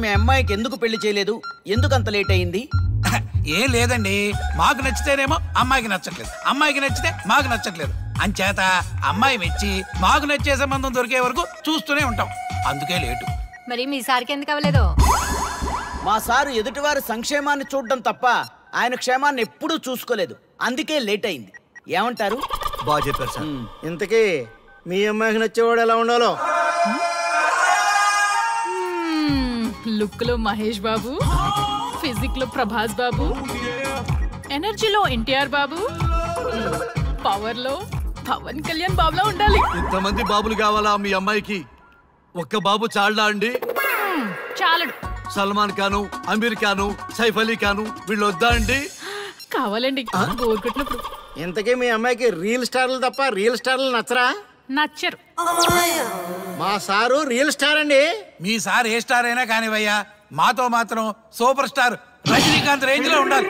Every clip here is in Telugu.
మీ అమ్మాయికి ఎందుకు పెళ్లి చేయలేదు? ఎందుకు అంత లేట్ అయింది? ఏం లేదండి, మాకు నచ్చితేనేమో అమ్మాయికి నచ్చట్లేదు, అమ్మాయికి నచ్చితే మాకు నచ్చట్లేదు. అంచేత అమ్మాయి మెచ్చి మాకు నచ్చే సంబంధం దొరికే వరకు చూస్తూనే ఉంటాం. అందుకే లేటు. మరి మీ సార్కి ఎందుకు అవ్వలేదు? మా సారు ఎదుటివారి సంక్షేమాన్ని చూడడం తప్ప ఆయన క్షేమాన్ని ఎప్పుడూ చూసుకోలేదు. అందుకే లేట్ అయింది. ఏమంటారు? బాగా చెప్పారు సార్. ఇంతకీ మీ అమ్మాయికి నచ్చేవాడు ఎలా ఉండాలో? లుక్ లో మహేష్ బాబు, ఫిజిక్ లో ప్రభాస్ బాబు, ఎనర్జీలో ఎన్టీఆర్ బాబు, పవర్ లో పవన్ కళ్యాణ్ బాబులా ఉండాలి. ఇంతమంది బాబులు కావాలా మీ అమ్మాయికి? ఒక్క బాబు చాళ్ళా అండి? చాలడు. సల్మాన్ ఖాను, అమీర్ ఖాను, సైఫ్ అలీ ఖాను వీళ్ళు వద్దా అండి? కావాలండి బోర్ కొట్టినప్పుడు. ఇంతకీ మీ అమ్మాయికి రియల్ స్టార్లు తప్ప రియల్ స్టార్లు నచ్చరా? నచ్చరు. మా సారు రియల్ స్టార్ అండి. మీ సార్ ఏ స్టార్ అయినా కానివయ్యా, మాతో మాత్రం సూపర్ స్టార్ రజనీకాంత్ రేంజ్ లో ఉండాలి.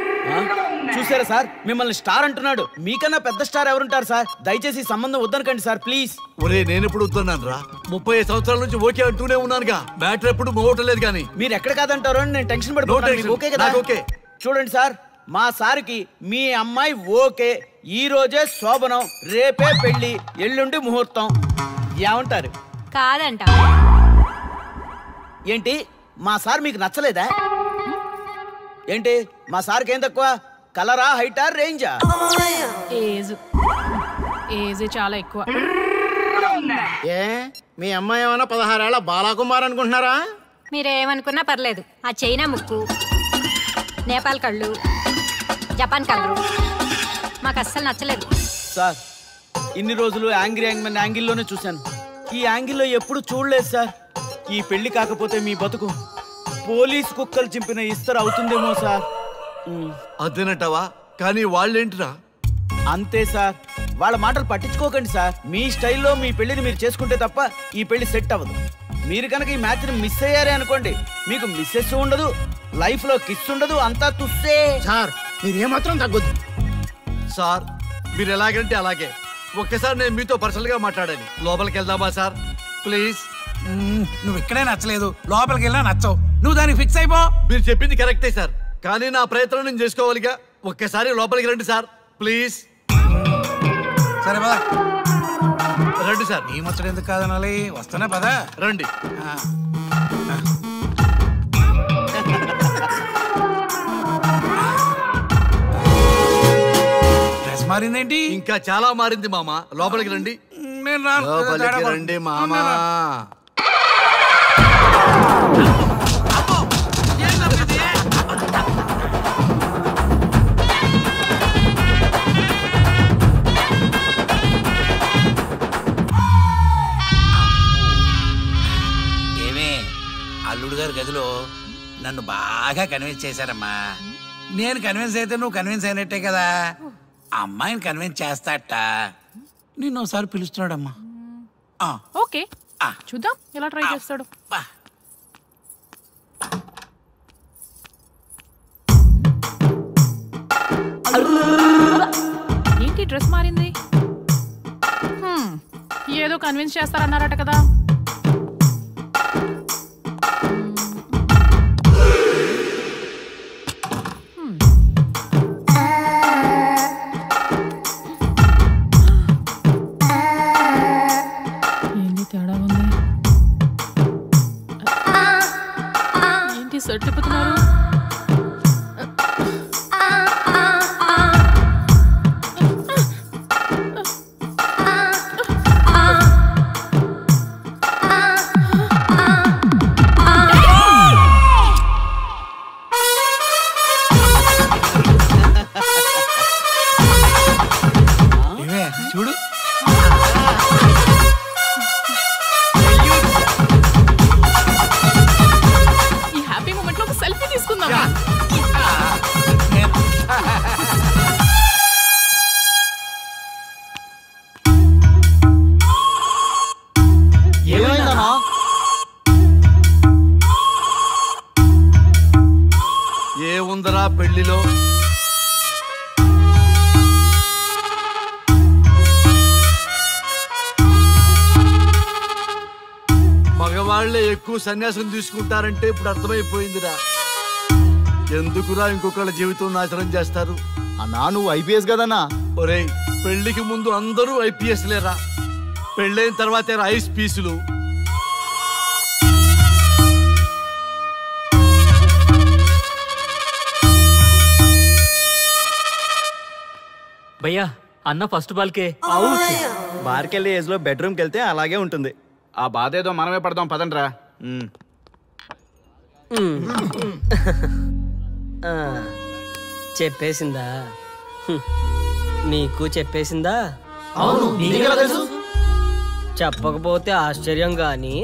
చూసారా సార్, మిమ్మల్ని స్టార్ అంటున్నాడు. మీకన్నా పెద్ద స్టార్ ఎవరుంటారు సార్? దయచేసి సంబంధం వద్దనకండి సార్, ప్లీజ్. ఒరే నేను ఎప్పుడు వస్తున్నాను రా? 30 సంవత్సరాల నుంచి ఓకే అంటూనే ఉన్నానుగా. బ్యాటర్ ఎప్పుడు మోగటలేదు కానీ. మీరు ఎక్కడ కాదంటారో అని నేను టెన్షన్ పడిపోతాను. ఓకే కదా? ఓకే. చూడండి సార్, మా సార్కి మీ అమ్మాయి ఓకే. ఈ రోజే శోభనం, రేపే పెళ్లి, ఎల్లుండి ముహూర్తం. ఏమంటారు? కాదంట. ఏంటి, మా సార్ మీకు నచ్చలేదా ఏంటి? మా సార్కి ఏం తక్కువ? కలరా, హైటా, రేంజా? ఏజ్ చాలా ఎక్కువ. ఏ మీ అమ్మాయి ఏమైనా 16 ఏళ్ల బాలాకుమార్ అనుకుంటున్నారా? మీరేమనుకున్నా పర్లేదు. ఆ చైనా ముక్కు, నేపాల్ కళ్ళు, జపాన్ కళ్ళు మాకు అస్సలు నచ్చలేదు సార్. ఇన్ని రోజులు యాంగ్రీ యాంగ్మెన్ యాంగిల్లోనే చూశాను. ఈ యాంగిల్లో ఎప్పుడు చూడలేదు సార్. ఈ పెళ్లి కాకపోతే మీ బతుకు పోలీస్ కుక్కలు చింపిన ఇస్తరు అవుతుందేమో సార్. అదేనటవా? కానీ వాళ్ళేంటిరా? అంతే సార్, వాళ్ళ మాటలు పట్టించుకోకండి సార్. మీ స్టైల్లో మీ పెళ్లిని మీరు చేసుకుంటే తప్ప ఈ పెళ్లి సెట్ అవ్వదు. మీరు కనుక ఈ మ్యాచ్ని మిస్ అయ్యారే అనుకోండి, మీకు మిస్సెస్ ఉండదు, లైఫ్ లో కిస్ ఉండదు, అంతా తుస్సే. సార్ మీరు ఏమాత్రం తగ్గొద్దు సార్. మీరు ఎలాగంటే అలాగే. ఒక్కసారి నేను మీతో పర్సనల్ గా మాట్లాడాలి. లోపలికి వెళ్దామా సార్? ప్లీజ్. నువ్వు ఇక్కడే నచ్చలేదు, లోపలికి వెళ్ళినా నచ్చవు. నువ్వు దానికి ఫిక్స్ అయిపో. మీరు చెప్పింది కరెక్టే సార్, కానీ నా ప్రయత్నం నేను చేసుకోవాలిగా. ఒక్కసారి లోపలికి రండి సార్, ప్లీజ్. సరే పదా రండి సార్. ఈ ముచ్చట ఎందుకు కాదనాలి? వస్తానే పదా, రండి. డ్రెస్ మారిందేంటి? ఇంకా చాలా మారింది మామ. లోపలికి రండి. నేను రాను. లోపలికి రండి మామ. అల్లుడు గారి గదిలో నన్ను బాగా కన్విన్స్ చేశారమ్మా. నేను కన్విన్స్ అయితే నువ్వు కన్విన్స్ అయినట్టే కదా. అమ్మాయిని కన్విన్స్ చేస్తాట. నిన్ను ఒకసారి పిలుస్తున్నాడమ్మా. ఓకే, చూద్దాం ఎలా ట్రై చేస్తాడు. ఏంటి డ్రెస్ మారింది? ఏదో కన్విన్స్ చేస్తారన్నారట కదా. తిప్పుతున్నారు. చూడు, ఈ హ్యాపీ మూమెంట్ లో ఒక సెల్ఫీ తీసుకుందాం. ఏమైందన్నా? ఏముందరా పెళ్లిలో? వాళ్లే ఎక్కువ సన్యాసం తీసుకుంటారంటే ఇప్పుడు అర్థమైపోయిందిరా. ఎందుకురా ఇంకొకళ్ళ జీవితం నాశనం చేస్తారు? అన్నా నువ్వు ఐపీఎస్ కదన్నా. ఒరేయ్, పెళ్లికి ముందు అందరూ ఐపీఎస్ లేరా, పెళ్ళైన తర్వాతే ఐస్ పీసులు. భయ్యా అన్న ఫస్ట్ బాల్కే బార్కెళ్ళి ఏజ్ లో బెడ్రూమ్కి వెళ్తే అలాగే ఉంటుంది. ఆ బాధ ఏదో మనమే పడదాం పదండ్రా. చెప్పేసిందా? నీకు చెప్పేసిందా? చెప్పకపోతే ఆశ్చర్యం గాని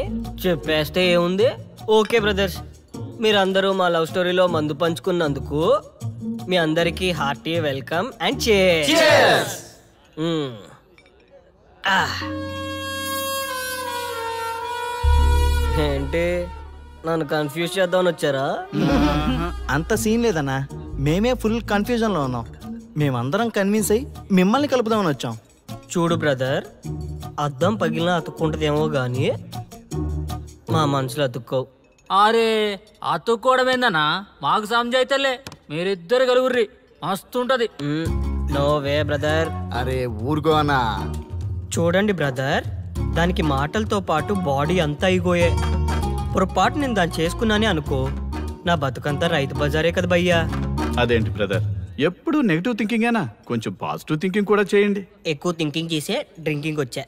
చెప్పేస్తే ఏముంది? ఓకే బ్రదర్స్, మీరందరూ మా లవ్ స్టోరీలో మందు పంచుకున్నందుకు మీ అందరికీ హార్టీ వెల్కమ్ అండ్ cheers. ఏంటి నన్ను కన్ఫ్యూజ్ చేద్దామని వచ్చారా? అంత సీన్ లేదన్నా, మేమే ఫుల్ కన్ఫ్యూజన్ లో ఉన్నాం. మేమందరం కన్విన్స్ అయ్యి మిమ్మల్ని కలుపుదామని వచ్చాం. చూడు బ్రదర్, అద్దం పగిలినా అతుక్కుంటదేమో గాని మా మనసులో అతుక్కోవు. అరే అతుక్కోవడమేందన్నా, మాకు సమజైతేలే, మీరిద్దరు కలుగుర్రి మస్తుంటది. No way brother. అరే ఊరుకో అన్నా. చూడండి బ్రదర్, దానికి మాటలతో పాటు బాడీ అంతా అయిపోయే. పొరపాటు నేను దాన్ని చేసుకున్నానే అనుకో, నా బతుకంతా రైతు బజారే కదా భయ్యా. అదేంటి బ్రదర్, ఎప్పుడు నెగిటివ్ థింకింగేనా? కొంచెం పాజిటివ్ థింకింగ్ కూడా చేయండి. ఎక్కువ థింకింగ్ చేసే డ్రింకింగ్ వచ్చా.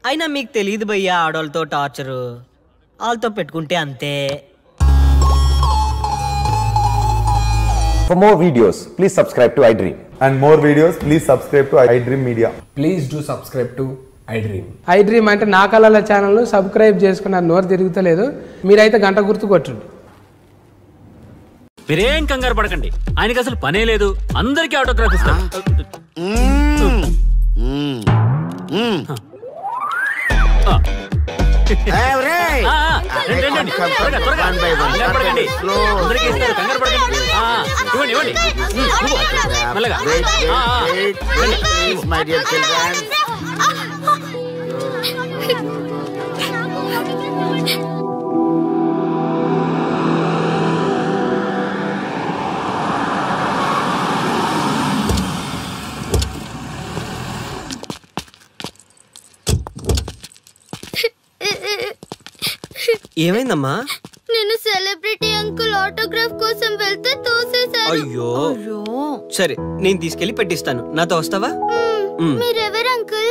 అయినా మీకు తెలియదు భయ్యా ఆడవాళ్ళతో టార్చరు, వాళ్ళతో పెట్టుకుంటే అంతే. For more videos, please subscribe to iDream. And more videos, please subscribe to iDream Media. Please do subscribe to iDream. iDream అంటే నా కళల ఛానల్ సబ్స్క్రైబ్ చేసుకున్నారు, నోరు తిరుగుతలేదు. మీరైతే గంట గుర్తు కొట్టండి. మీరేం కంగారు పడకండి, ఆయనకి అసలు పనే లేదు, అందరికీ ఆటోగ్రాఫ్ ఇస్తాం. ఏమైందమ్మా? నేను సెలబ్రిటీ అంకుల్ ఆటోగ్రాఫ్ కోసం వెళ్తే తోసేశారు. అయ్యో, సరే నేను తీసుకెళ్లి పెట్టిస్తాను, నాతో వస్తావా? మీరెవరు అంకుల్?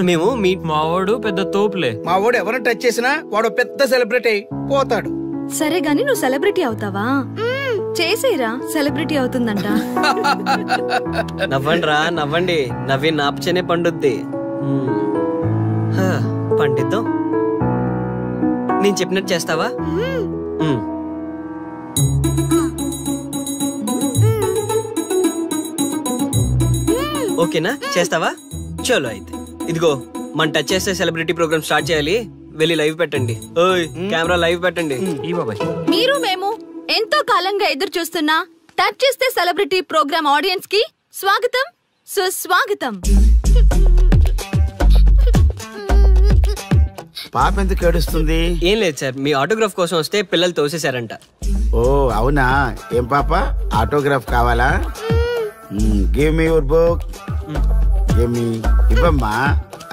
మేము మీ మావాడు పెద్ద తోపులే. మావాడు ఎవరిని టచ్ చేసినా వాడు పెద్ద సెలబ్రిటీ పోతాడు. సరే గాని నువ్వు సెలబ్రిటీ అవుతావా? చేసేరా, సెలబ్రిటీ అవుతుందంట. నవ్వండి రా నవ్వండి, నవ్వి నాపచనే పండుద్ది. పండిద్దాం. నేను చెప్పినట్టు చేస్తావా? ఓకేనా, చేస్తావా? చలో అయితే ఇదిగో, మన టచ్ చేస్తే సెలబ్రిటీ ప్రోగ్రామ్ స్టార్ట్ చేయాలి. వెళ్ళి లైవ్ పెట్టండి. ఓయ్ కెమెరా లైవ్ పెట్టండి. మీరు మేము ఎంతో కాలంగా ఎదురు చూస్తున్నా టచ్ చేస్తే సెలబ్రిటీ ప్రోగ్రామ్ ఆడియన్స్ కి స్వాగతం, సుస్వాగతం. పాప ఎందుకు ఏడుస్తుంది? ఏం లేదు సార్, మీ ఆటోగ్రాఫ్ కోసం వస్తే పిల్లలు తోసేశారంట. ఓ అవునా? ఏం పాప, ఆటోగ్రాఫ్ కావాలా? Give me your book. Give me. ఇవ్వమ్మా.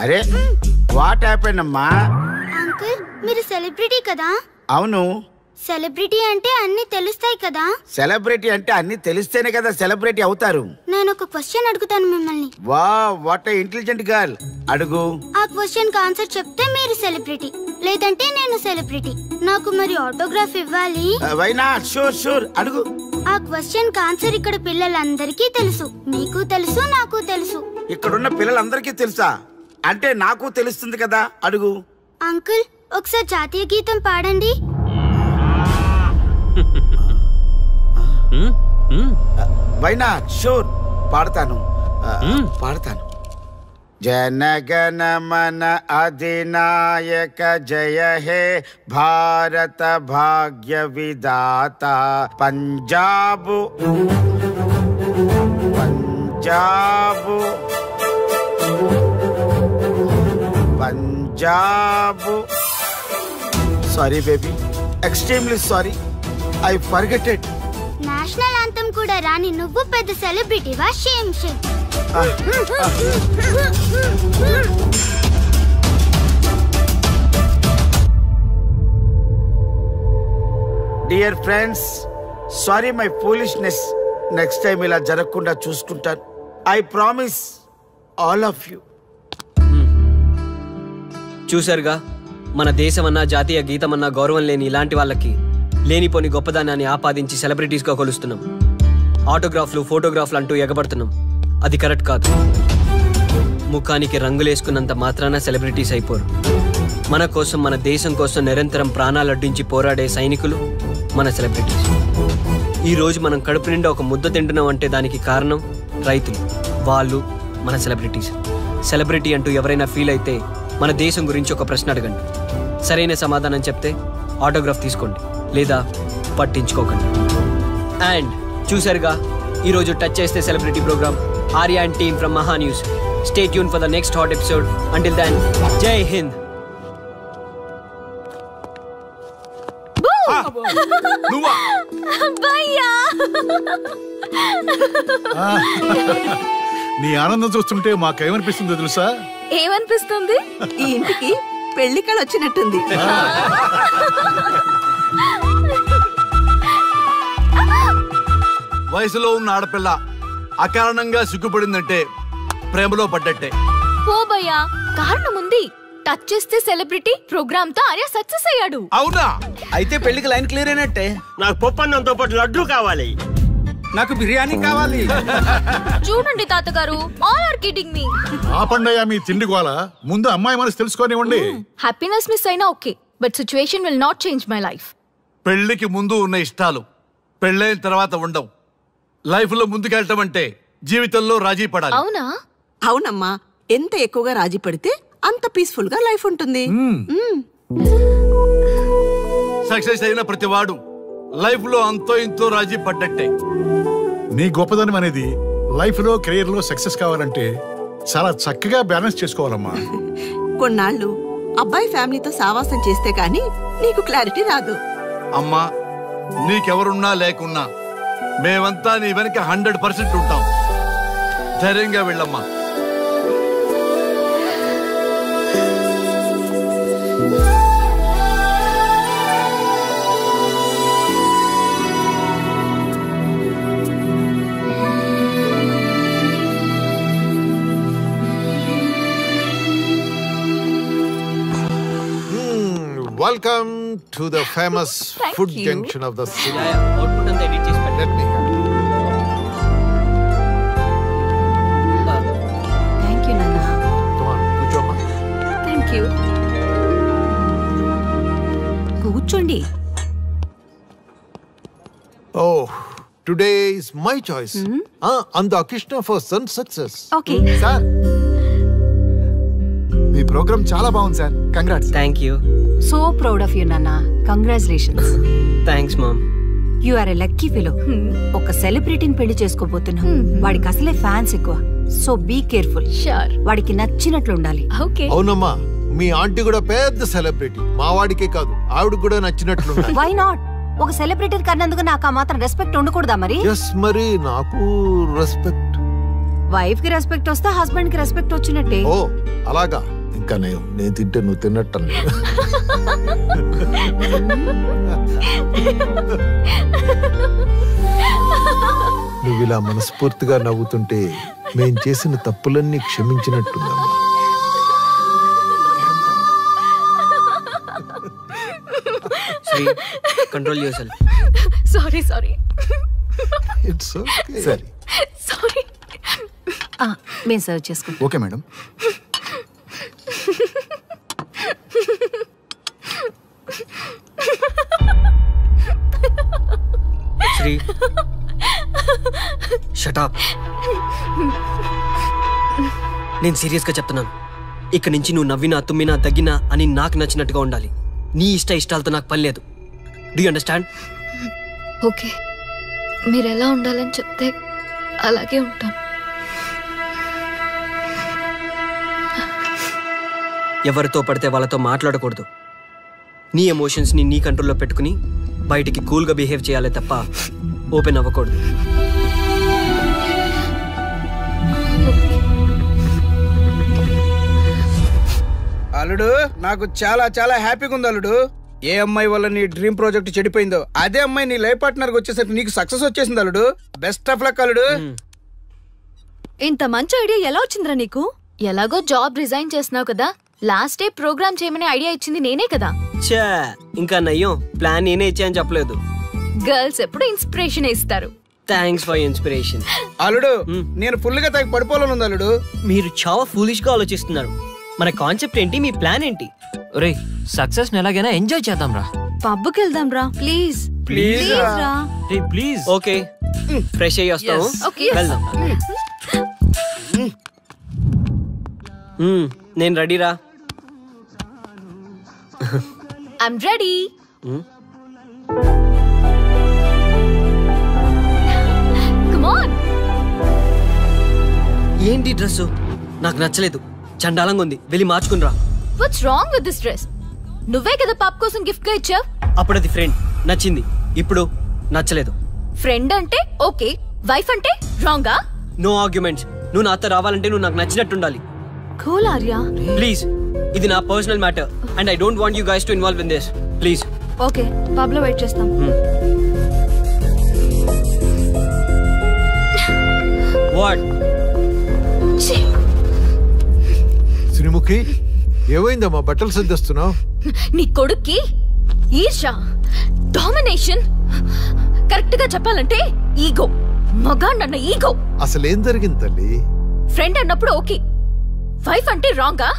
అరే వాట్ హ్యాపెండ్ అమ్మా? అంకుల్ మీరు సెలబ్రిటీ కదా? అవును. సెలబ్రిటీ అంటే అన్ని తెలుస్తాయి కదా? సెలబ్రిటీ అంటే అన్ని తెలిస్తేనే కదా సెలబ్రిటీ అవుతారు. నేను ఒక క్వశ్చన్ అడుగుతాను మిమ్మల్ని. Wow, what a intelligent girl. అడుగు. ఆ క్వశ్చన్ కి ఆన్సర్ చెప్తే మీరు సెలబ్రిటీ, లేదంటే నేను సెలబ్రిటీ. నాకు మరి ఆటోగ్రాఫ్ ఇవ్వాలి. Why not? షూర్ షూర్, అడుగు. ఆ క్వశ్చన్ కి ఆన్సర్ ఇక్కడ పిల్లలందరికీ తెలుసు, మీకు తెలుసు, నాకు తెలుసు. ఇక్కడున్న పిల్లలందరికీ తెలుసా? అంటే నాకు తెలుస్తుంది కదా. అడుగు. అంకుల్ ఒకసారి జాతీయ గీతం పాడండి. Why not? షూర్, పాడతాను పాడతాను. జనగణ మన అధినాయక జయ హే భారత భాగ్య విధాత. Punjab Punjab Punjab sorry baby, extremely sorry, I forgetted. National anthem కూడా రాని నువ్వు పెద్ద సెలబ్రిటీవా? Shame shame. Dear friends, sorry my foolishness. Next time ఇలా జరగకుండా చూసుకుంటాను. I promise all of you. చూశారుగా, మన దేశమన్నా జాతీయ గీతమన్నా గౌరవం లేని ఇలాంటి వాళ్ళకి లేనిపోని గొప్పదానాన్ని ఆపాదించి సెలబ్రిటీస్గా కొలుస్తున్నాం. ఆటోగ్రాఫ్లు, ఫోటోగ్రాఫ్లు అంటూ ఎగబడుతున్నాం. అది కరెక్ట్ కాదు. ముఖానికి రంగులేసుకున్నంత మాత్రాన సెలబ్రిటీస్ అయిపోరు. మన కోసం, మన దేశం కోసం నిరంతరం ప్రాణాలు అడ్డించి పోరాడే సైనికులు మన సెలబ్రిటీస్. ఈరోజు మనం కడుపు నిండా ఒక ముద్ద తింటున్నాం అంటే దానికి కారణం రైతులు. వాళ్ళు మన సెలబ్రిటీస్. సెలబ్రిటీ అంటూ ఎవరైనా ఫీల్ అయితే మన దేశం గురించి ఒక ప్రశ్న అడగండి. సరైన సమాధానం చెప్తే ఆటోగ్రాఫ్ తీసుకోండి, లేదా పట్టించుకోకండి. అండ్ చూసారుగా, ఈరోజు టచ్ చేస్తే celebrity program. Arya and team from Maha news. Stay tune for the next hot episode. Until then, జై హింద్. నీ ఆనందం చూస్తుంటే మాకేమనిపిస్తుందో తెలుసా? ఏమనిపిస్తుంది? ఈ ఇంటికి పెళ్లి కళ వచ్చినట్టుంది. వయసులో ఉన్న ఆడపిల్ల అకారణంగా సిగ్గుపడిందంటే ప్రేమలో పడ్డట్టే. ఓ భయ్యా, కారణం ఉంది. టచ్ చేస్తే సెలబ్రిటీ ప్రోగ్రామ్ తో ఆర్య సక్సెస్ అయ్యాడు. అవునా? అయితే పెళ్లికి లైన్ క్లియర్ అయినట్టే. నాకు పప్పన్నంతో పాటు లడ్డు కావాలి. నాకు బిర్యానీ కావాలి. చూడండి తాతగారు, ఆల్ ఆర్ కిడింగ్ మీ. ఆపండయ్యా మీ తిండి గోల. ముందు అమ్మాయి మనసు తెలుసుకోనివ్వండి. హ్యాపీనెస్ మిస్ అయినా okay, but situation will not change my life. పెళ్లికి ముందు ఉన్న ఇష్టాలు పెళ్ళైన తర్వాత ఉండవు. లైఫ్ లో ముందుకెళ్ళటం అంటే జీవితంలో రాజీ పడాలి. అవునా? అవునమ్మా, ఎంత ఎక్కువగా రాజీ పడితే అంత పీస్ఫుల్ గా లైఫ్ ఉంటుంది. సక్సెస్ అయిన ప్రతి వాడు లైఫ్ లో అంతో ఇంతో రాజీ పడ్డట్టే. నీ గొప్పదనం అనేది లైఫ్ లో, కెరీర్ లో సక్సెస్ కావాలంటే చాలా చక్కగా బ్యాలెన్స్ చేసుకోవాలమ్మా. కొన్నాళ్ళు అబ్బాయి ఫ్యామిలీతో సావాసం చేస్తే కానీ నీకు క్లారిటీ రాదు. అమ్మా, నీకెవరున్నా లేకున్నా మేమంతా నీ వెనక 100% ఉంటాం. ధైర్యంగా వెళ్ళమ్మా. Welcome to the famous food junction of the city. Let me have. Thank you, Nana. Come on, కూర్చోమ్మా. Thank you. కూర్చోండి. Oh, today is my choice. And the Krishna for son success. Okay. Sir. మీ ప్రోగ్రామ్ చాలా బాగుంది sir. Congrats. Thank you. So proud of you నాన్న. Congratulations. Thanks mom. You are a lucky fellow. ఒక సెలబ్రిటీని పెళ్లి చేసుకోబోతున్నావు. వాడికి అసలే ఫ్యాన్స్ ఎక్కువ. So be careful. షూర్. వాడికి నచ్చినట్లు ఉండాలి. ఓకే. అవునమ్మా, మీ ఆంటీ కూడా పెద్ద సెలబ్రిటీ. మా వాడికే కాదు, ఆవిడకి కూడా నచ్చినట్లు ఉండాలి. Why not? ఒక సెలబ్రిటీని కన్నందుకు నాకు ఆ మాత్రం రెస్పెక్ట్ ఉండకూడదా మరి? ఎస్, మరి నాకు రెస్పెక్ట్. వైఫ్ కి రెస్పెక్ట్ వస్తే హస్బెండ్ కి రెస్పెక్ట్ వచ్చినట్టే. ఓ అలాగా. ఇంకా నేను తింటే నువ్వు తిన్నట్టు. నువ్వు ఇలా మనస్ఫూర్తిగా నవ్వుతుంటే మేం చేసిన తప్పులన్నీ క్షమించినట్టుందమ్మా. Control yourself. Sorry sorry. It's okay. సరే. సారీ. మేము సర్వ్ చేసుకుంటాం. Okay madam. Sri, shut up. నేను సీరియస్గా చెప్తున్నాను. ఇక్కడి నుంచి నువ్వు నవ్వినా, తుమ్మినా, దగ్గినా అని నాకు నచ్చినట్టుగా ఉండాలి. నీ ఇష్టాలతో నాకు పని లేదు. Do you understand? ఓకే, మీరు ఎలా ఉండాలని చెప్తే అలాగే ఉంటాను. ఎవరితో పడితే వాళ్ళతో మాట్లాడకూడదు. నీ ఎమోషన్స్ని నీ కంట్రోల్లో పెట్టుకుని బయటికి కూల్గా బిహేవ్ చేయాలి తప్ప ఓపెన్ అవ్వకూడదు. అల్లుడు నాకు చాలా చాలా హ్యాపీగా ఉంది అల్లుడు. ఏ అమ్మాయి వల్ల నీ డ్రీమ్ ప్రాజెక్ట్ చెడిపోయిందో అదే అమ్మాయి నీ లైఫ్ పార్ట్నర్ వచ్చేసరికి నీకు సక్సెస్ వచ్చేసింది అల్లుడు. బెస్ట్ ఆఫ్ లక్ అల్లుడు. ఇంత మంచి ఐడియా ఎలా వచ్చిందిరా నీకు? ఎలాగో జాబ్ రిజైన్ చేస్తున్నావు కదా, లాస్ట్ డే ప్రోగ్రామ్ చేయమనే ఐడియా ఇచ్చింది నేనే కదా. చా ఇంకా నయ్యం, ప్లాన్ నేనే ఇచ్చాయని చెప్పలేదు. గర్ల్స్ ఎప్పుడు ఇన్స్పిరేషన్ ఇస్తారు. Thanks for inspiration. అల్లుడు నేను ఫుల్ గా తగ్గి పడిపోవాలని ఉంది అల్లుడు. మీరు చాలా ఫూలిష్ గా ఆలోచిస్తున్నారు. మన కాన్సెప్ట్ ఏంటి, మీ ప్లాన్ ఏంటి? రే సక్సెస్ ఎలాగైనా ఎంజాయ్ చేద్దాం రా. పబ్కి వెళ్దాం రా ప్లీజ్. ప్లీజ్ రా. ప్లీజ్. ఓకే ఫ్రెష్ అయ్యి వస్తాము, వెళ్దాం. నేను రెడీ రా. I'm ready. Come on. ఏంటి డ్రెస్ నాకు నచ్చలేదు, చండాలంగా ఉంది, వెళ్ళి మార్చుకునిరా. What's wrong with this dress? నువ్వే కదా పాప కోసం గిఫ్ట్ గా ఇచ్చావు. అప్పుడు అది ఫ్రెండ్, నచ్చింది, ఇప్పుడు నచ్చలేదు. ఫ్రెండ్ అంటే ఓకే, వైఫ్ అంటే రాంగా? No arguments. నువ్వు నాతో రావాలంటే నువ్వు నాకు నచ్చినట్టు ఉండాలి. కూల్ ఆర్యా. ప్లీజ్, ఇది నా personal matter and I don't want you guys to involve in this. Please. Okay pub లో వెయిట్ చేస్తాం. వాట్? శ్రీముఖి ఏమైందమ్మా, బట్టలు సర్దిస్తున్నావు? నీ కొడుక్కి ఈర్ష, డామినేషన్, కరెక్ట్ గా చెప్పాలంటే ఈగో. మగాండన్న ఈగో. అసలేం జరిగింది తల్లి? ఫ్రెండ్ అన్నప్పుడు ఓకే, వైఫ్ అంటే రాంగా?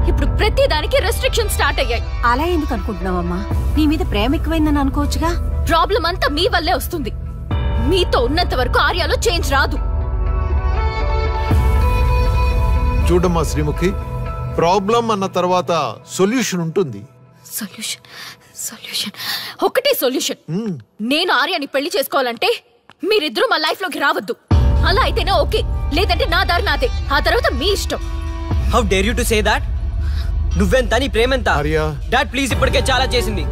ఇప్పుడు ప్రతి దానికి రెస్ట్రిక్షన్ స్టార్ట్ అయ్యాయి. అలా ఎందుకు అనుకుంటున్నావమ్మా? నీ మీద ప్రేమ ఎక్కువైందని అనుకోవచ్చుగా. ప్రాబ్లం అంతా మీ వల్లే వస్తుంది. మీతో ఉన్నంత వరకు ఆర్యాలో చేంజ్ రాదు. చూడమ్మా శ్రీముఖి, ప్రాబ్లం అన్న తర్వాత సొల్యూషన్ ఉంటుంది. సొల్యూషన్ సొల్యూషన్ ఒకటే సొల్యూషన్. నేను ఆర్యాని పెళ్లి చేసుకోవాలంటే మీరిద్దరూ మా లైఫ్ లోకి రావద్దు. అలా అయితేనే ఓకే, లేదంటే నా దారి నాదే. ఆ తర్వాత మీ ఇష్టం. How dare you to say that? నువ్వెంత, నీ ప్రేమెంత? డాడ్ ప్లీజ్, ఇప్పటికే చాలా చేసింది.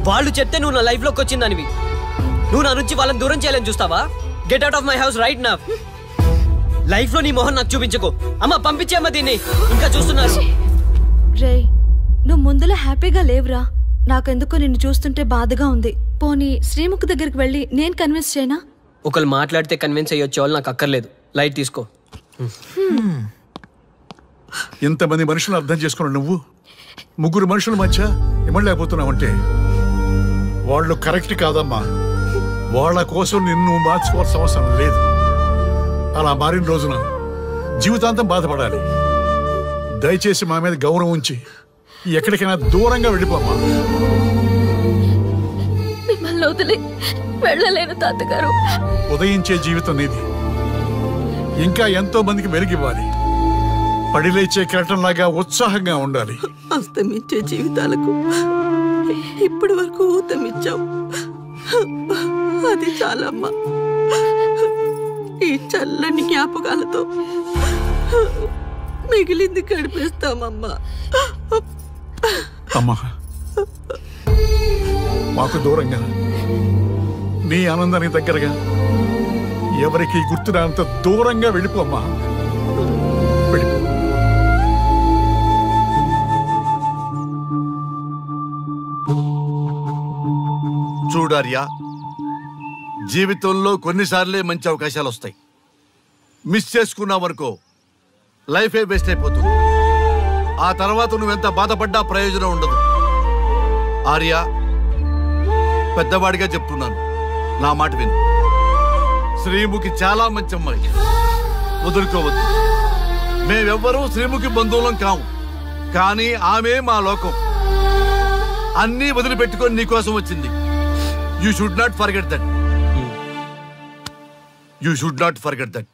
వాళ్ళు చెప్తే నువ్వు నా లైఫ్ లోకి వచ్చిందనివి. నువ్వు నా నుంచి వాళ్ళని దూరం చేయాలని చూస్తావా? Get out of my house right now. Life లో నీ మొహం నాకు చూపించకు. అమ్మ పంపించేమ్మా దీన్ని, ఇంకా చూస్తున్నారు. రే నువ్వు ముందులో హ్యాపీగా లేవురా. నాకెందుకో నిన్ను చూస్తుంటే బాధగా ఉంది. పోనీ శ్రీముఖ్ దగ్గరికి వెళ్ళి నేను కన్విన్స్ చేయనా? ఒకళ్ళు మాట్లాడితే కన్విన్స్ అయ్యొచ్చే వాళ్ళు నాకు అక్కర్లేదు. లైట్ తీసుకో. ఇంతమంది మనుషులు అర్థం చేసుకున్న నువ్వు ముగ్గురు మనుషుల మధ్య ఇమ్మలేకపోతున్నావంటే వాళ్ళు కరెక్ట్ కాదమ్మా. వాళ్ళ కోసం నిన్ను మార్చుకోవాల్సిన అవసరం లేదు. అలా మారిన రోజున జీవితాంతం బాధపడాలి. దయచేసి మా మీద గౌరవం ఉంచి ఎక్కడికైనా దూరంగా వెళ్ళిపోమ్మా. మిమ్మల్ని వదిలి వెళ్ళలేను తాతగారు. ఉదయించే జీవితం నీది. ఇంకా ఎంతో మందికి వెలుగివ్వాలి. పడిలేచే కెరటంలాగా ఉత్సాహంగా ఉండాలి. అస్తమించే జీవితాలకు ఇప్పటి వరకు ఊతమిచ్చావు. అది చాలమ్మా. ఈ చల్లని జ్ఞాపకాలతో మిగిలింది గడిపేస్తామమ్మా. అమ్మా, మాకు దూరంగా నీ ఆనందానికి దగ్గరగా ఎవరికి గుర్తురానంత దూరంగా వెళ్ళిపోమ్మా. వెళ్ళిపో. చూడార్యా, జీవితంలో కొన్నిసార్లే మంచి అవకాశాలు వస్తాయి. మిస్ చేసుకున్నావనుకో లైఫే వేస్ట్ అయిపోతుంది. ఆ తర్వాత నువ్వెంత బాధపడ్డా ప్రయోజనం ఉండదు. ఆర్య, పెద్దవాడిగా చెప్తున్నాను, నా మాట విను. శ్రీముఖి చాలా మంచి అమ్మాయి, వదులుకోవద్దు. మేమెవ్వరూ శ్రీముఖి బంధువులం కాము, కానీ ఆమె మా లోకం. అన్నీ వదిలిపెట్టుకొని నీకోసం వచ్చింది. You should not forget that. You should not forget that.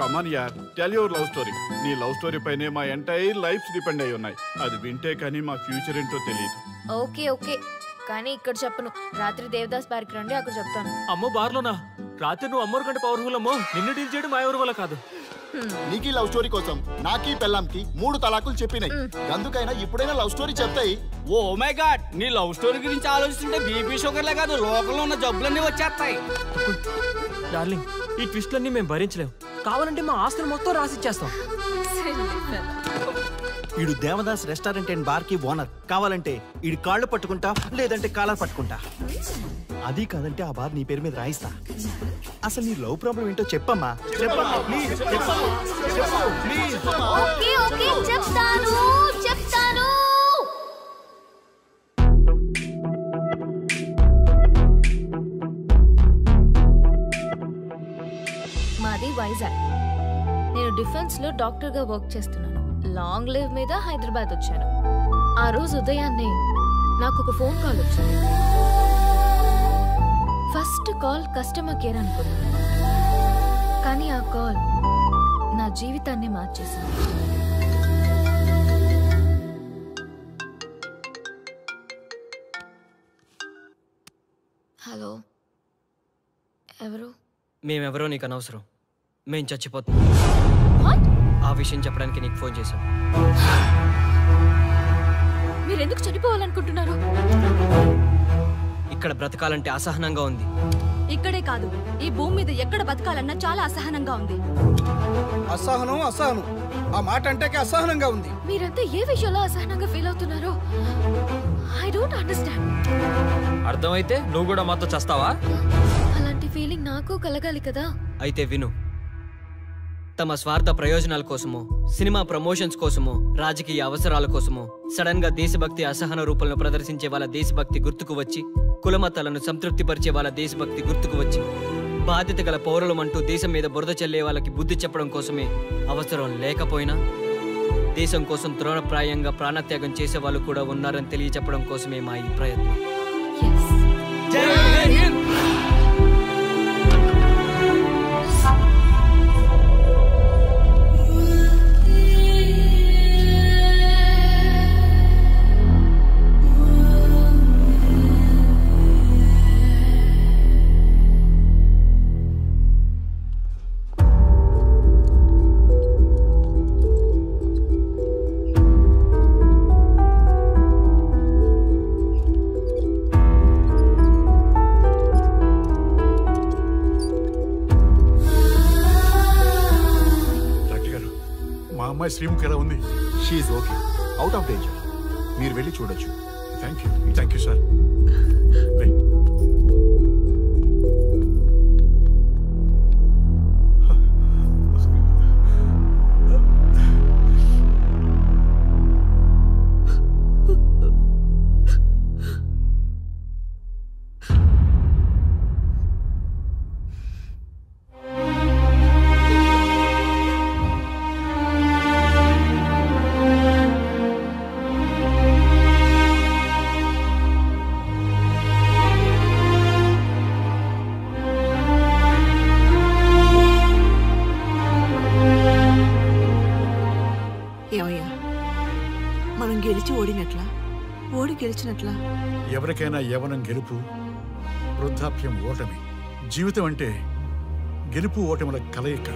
Come on యార్, టెల్ యువర్ లవ్ స్టోరీ. నీ లవ్ స్టోరీ పైనే మా ఎంటైర్ లైఫ్ డిపెండ్ అయి ఉన్నాయి. అది వింటే కానీ మా ఫ్యూచర్ ఏంటో తెలియదు. ఓకే ఓకే, కానీ ఇక్కడ చెప్పను. రాత్రి దేవదాస్ పార్క్ రండి, అక్కడ చెప్తాను. అమ్మో బార్లోనా? రాత్రి నువ్వు అమ్మోరు కంటే పవర్ఫుల్ అమ్మో. నిన్ను డీల్ చేయడం మా ఎవరి వల్ల కాదు. నీకీ లవ్ స్టోరీ కోసం నాకీ పెళ్ళాంకి 3 తలాకులు చెప్పినాయి. అందుకైనా ఇప్పుడైనా లవ్ స్టోరీ చెప్తాయి. ఓ మై గాడ్, నీ లవ్ స్టోరీ గురించి ఆలోచిస్తుంటే బీపీ షుగర్లే కాదు లోకంలో ఉన్న జబ్బులన్నీ వచ్చేస్తాయి. డార్లింగ్, ఈ ట్విస్ట్లన్నీ మేము భరించలేము. కావాలంటే మా ఆస్తులు మొత్తం రాసిచ్చేస్తాం. ఈడు దేవదాస్ రెస్టారెంట్ అండ్ బార్ కి ఓనర్. కావాలంటే ఈడు కాళ్ళు పట్టుకుంటా, లేదంటే కాలర్ పట్టుకుంటా. అది కాదంటే ఆ బార్ నీ పేరు మీద రాయిస్తా. అసలు నీ లవ్ ప్రాబ్లం ఏంటో చెప్పమ్మా. చెప్పమ్మా ప్లీజ్, ప్లీజ్. ఓకే ఓకే, చెప్తాను చెప్తాను. మాది వైజాగ్. నేను డిఫెన్స్ లో డాక్టర్ గా వర్క్ చేస్తున్నాను. లాంగ్ లివ్ మీద హైదరాబాద్ వచ్చాను. ఆ రోజు ఉదయాన్నే నాకు ఒక ఫోన్ కాల్ వచ్చింది. ఫస్ట్ కాల్ కస్టమర్ కేర్ అనుకున్నాను, కానీ ఆ కాల్ నా జీవితాన్ని మార్చేసింది. హలో, ఎవరు? మేమెవరో నీకు అనవసరం. మేం చచ్చిపోతాం. ఆ విషయం చెప్పడానికి నీకు ఫోన్ చేశాం. మీరెందుకు చనిపోవాలనుకుంటున్నారు? ఇక్కడ బ్రతకాలంటే అసహనంగా ఉంది. ఇక్కడే కాదు, ఈ భూమి మీద ఎక్కడ బతకాలన్నా చాలా అసహనంగా ఉంది. అసహనం అసహనం, ఆ మాట అంటే అసహనంగా ఉంది. మీరంతా ఏ విషయంలో అసహనంగా ఫీల్ అవుతున్నారో ఐ డోంట్ అండర్స్టాండ్. అర్థమైతే నువ్వు కూడా మాతో చస్తావా? అలాంటి ఫీలింగ్ నాకు కలగాలి కదా. అయితే విను. తమ స్వార్థ ప్రయోజనాల కోసమో, సినిమా ప్రమోషన్స్ కోసమో, రాజకీయ అవసరాల కోసమో సడన్ గా దేశభక్తి అసహన రూపంలో ప్రదర్శించే వాళ్ళ దేశభక్తి గుర్తుకు వచ్చి, కులమతాలను సంతృప్తిపరిచే వాళ్ళ దేశభక్తి గుర్తుకు వచ్చి, బాధ్యత గల పౌరులమంటూ దేశం మీద బురద చల్లే వాళ్ళకి బుద్ధి చెప్పడం కోసమే, అవసరం లేకపోయినా దేశం కోసం ద్రోణప్రాయంగా ప్రాణత్యాగం చేసే వాళ్ళు కూడా ఉన్నారని తెలియచెప్పడం కోసమే మా ఈ ప్రయత్నం. అమ్మాయి శ్రీముఖి ఎలా ఉంది? She okay, out of danger. మీరు వెళ్ళి చూడొచ్చు. Thank you sir. ఏమయ్యా, మనం గెలిచి ఓడినట్లా, ఓడి గెలిచినట్లా? ఎవరికైనా యవ్వనం గెలుపు, వృద్ధాప్యం ఓటమి. జీవితం అంటే గెలుపు ఓటముల కలయిక.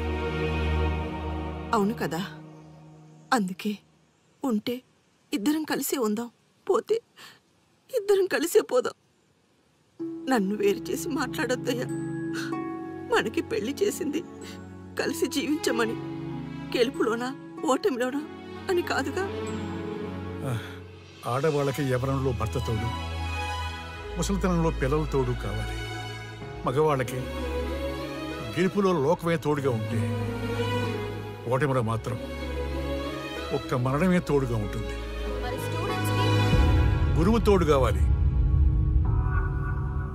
అవును కదా, అందుకే ఉంటే ఇద్దరం కలిసే ఉందాం, పోతే ఇద్దరం కలిసే పోదాం. నన్ను వేరు చేసి మాట్లాడొద్దయ్యా. మనకి పెళ్లి చేసింది కలిసి జీవించమని, గెలుపులోనా ఓటమిలోనా అని కాదుగా. ఆడవాళ్ళకి యవ్వనంలో భర్త తోడు, ముసలితనంలో పిల్లల తోడు కావాలి. మగవాళ్ళకి గెలుపులో లోకమే తోడుగా ఉంటే, ఓటమిలో మాత్రం ఒక్క మరణమే తోడుగా ఉంటుంది. గురువు తోడు కావాలి.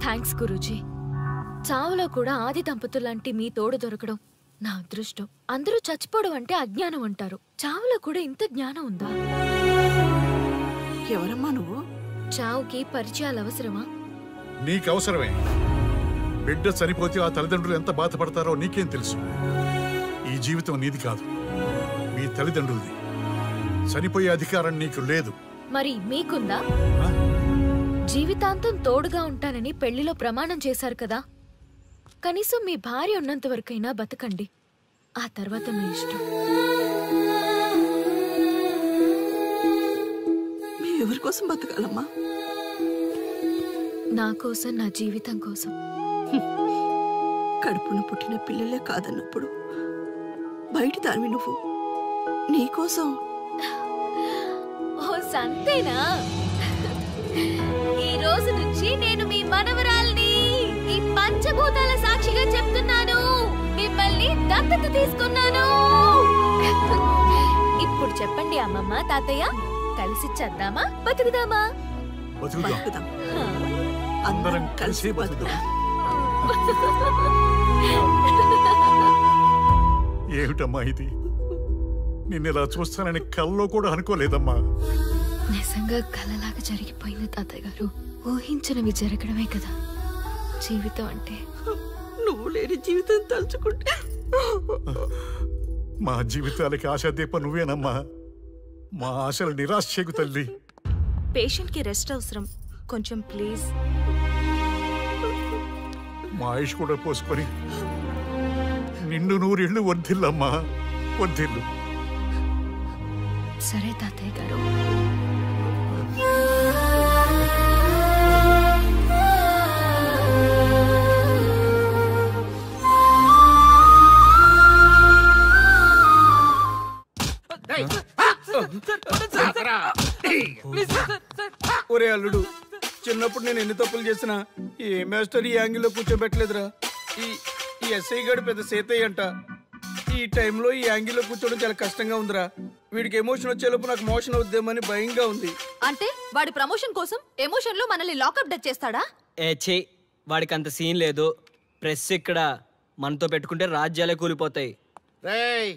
థ్యాంక్స్ గురూజీ. చావులో కూడా ఆది దంపతులాంటి మీ తోడు దొరకడం నా అదృష్టం. అందరూ చచ్చిపోవడం అంటే అజ్ఞానం అంటారు, చావులో కూడా ఇంత జ్ఞానం ఉందా? ఎవరమ్మా నువ్వు? చావుకి పరిచయాలు అవసరమా? నీకు అవసరమే. బిడ్డ చనిపోతే ఆ తల్లిదండ్రులు ఎంత బాధపడతారో నీకేం తెలుసు? ఈ జీవితం నీది కాదు, మీ తల్లిదండ్రులది. చనిపోయే అధికారం నీకు లేదు. మరి మీకుందా? జీవితాంతం తోడుగా ఉంటానని పెళ్లిలో ప్రమాణం చేశారు కదా, కనీసం మీ భార్య ఉన్నంత వరకైనా బతకండి. ఆ తర్వాత మీ ఇష్టం. ఎవరి కోసం బతకాలమ్మా? నా కోసం, నా జీవితం కోసం. కడుపున పుట్టిన పిల్లలే కాదన్నప్పుడు బయట దానివి నువ్వు నీకోసం. ఓ సంతేనా? ఈ రోజు నుంచి నేను మీ మనవరాల్ని. ఈ పంచభూతాల సాక్షిగా చెప్తున్నాను, మిమ్మల్ని దత్తత తీసుకున్నాను. ఇప్పుడు చెప్పండి అమ్మమ్మ, తాతయ్య, కలిసి చేద్దామా, బతుకుదామా? బతుకుదాం, అందరం కలిసి బతుకుదాం. ఏమిటమ్మా ఇది? నిన్నెలా చూస్తానని కల్లో కూడా అనుకోలేదమ్మా. నిజంగా కలలాగా జరిగిపోయింది తాతయ్య గారు. ఊహించినవి జరగడమే కదా జీవితం అంటే. నువ్వు లేని జీవితం తలుచుకుంటే మా జీవితాలకి ఆశాదీప నువ్వేనమ్మా. మా ఆశలు నిరాశ చేయకు తల్లి. పేషెంట్ కి రెస్ట్ అవసరం, కొంచెం ప్లీజ్. మా ఆయుష్ కూడా పోసుకొని నిండు నూరేళ్లు వర్ధిల్లమ్మా, వర్ధిల్లు. సరే తాతయ్య గారు. ఒరే అల్లుడు, చిన్నప్పుడు నేను ఎన్ని తప్పులు చేసినా ఏ మాస్టర్ ఈ యాంగిల్లో కూర్చోబెట్టలేదురా. ఈ ఎస్ఐ గడు పెద్ద సేతయ్య అంట. ఈ టైంలో ఈ యాంగిల్లో కూర్చోవడం చాలా కష్టంగా ఉందిరా. వీడికి ఎమోషన్ వచ్చేలోపు నాకు మోషన్ అవుద్దేమని భయంగా ఉంది. అంటే వాడి ప్రమోషన్ కోసం ఎమోషన్ లో మనల్ని లాకప్ డెత్ చేస్తాడా? ఛీ, వాడికి అంత సీన్ లేదు. ప్రెస్ ఇక్కడ మనతో పెట్టుకుంటే రాజ్యాలే కూలిపోతాయి. రేయ్,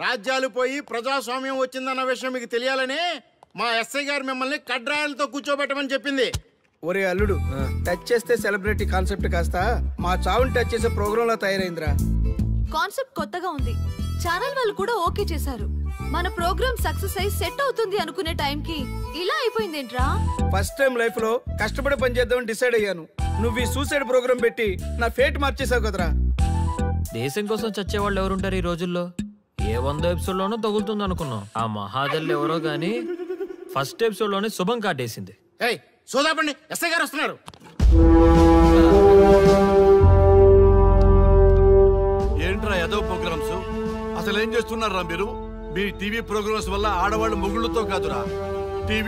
రాజ్యాలు పోయి ప్రజాస్వామ్యం వచ్చిందన్న విషయం మీకు తెలియాలని మా ఎస్ఐ గారు మిమ్మల్ని కడ్రాయలతో కూర్చోబెట్టమని చెప్పింది. ఒరే అల్లుడు, టచ్ చేస్తే సెలబ్రిటీ కాన్సెప్ట్ కాస్త మా చావుని టచ్ చేసే ప్రోగ్రామ్ లా తయారైందిరా. కాన్సెప్ట్ కొత్తగా ఉంది, ఛానల్ వాళ్ళు కూడా ఓకే చేశారు. మన ప్రోగ్రామ్ సక్సెస్ అయి సెట్ అవుతుంది అనుకునే టైంకి ఇలా అయిపోయిందేంట్రా? ఫస్ట్ టైం లైఫ్ లో కష్టపడి పని చేద్దామని డిసైడ్ అయ్యాను. నువ్వు ఈ సూసైడ్ ప్రోగ్రామ్ పెట్టి నా ఫేట్ మార్చేసావు కదరా. దేశం కోసం చచ్చేవాళ్ళు ఎవరుంటారు ఈ రోజుల్లో? ఏ 100 ఎపిసోడ్ లోనో తగులుతుంది అనుకున్నాం. ఆ మహాదల్ ఎవరో గానీ ఫస్ట్ ఎపిసోడ్ లోనే శుభం కాటేసింది. ఏయ్ సోదాపండి, ఎస్ఐ గారు వస్తున్నారు. ఏంట్రా ఏదో ప్రోగ్రామ్స్? అసలు ఏం చేస్తున్నారా మీరు? మీ టీవీ ప్రోగ్రామ్స్ వల్ల ఆడవాళ్ళు మొగుళ్ళతో కాదురా, టీవీ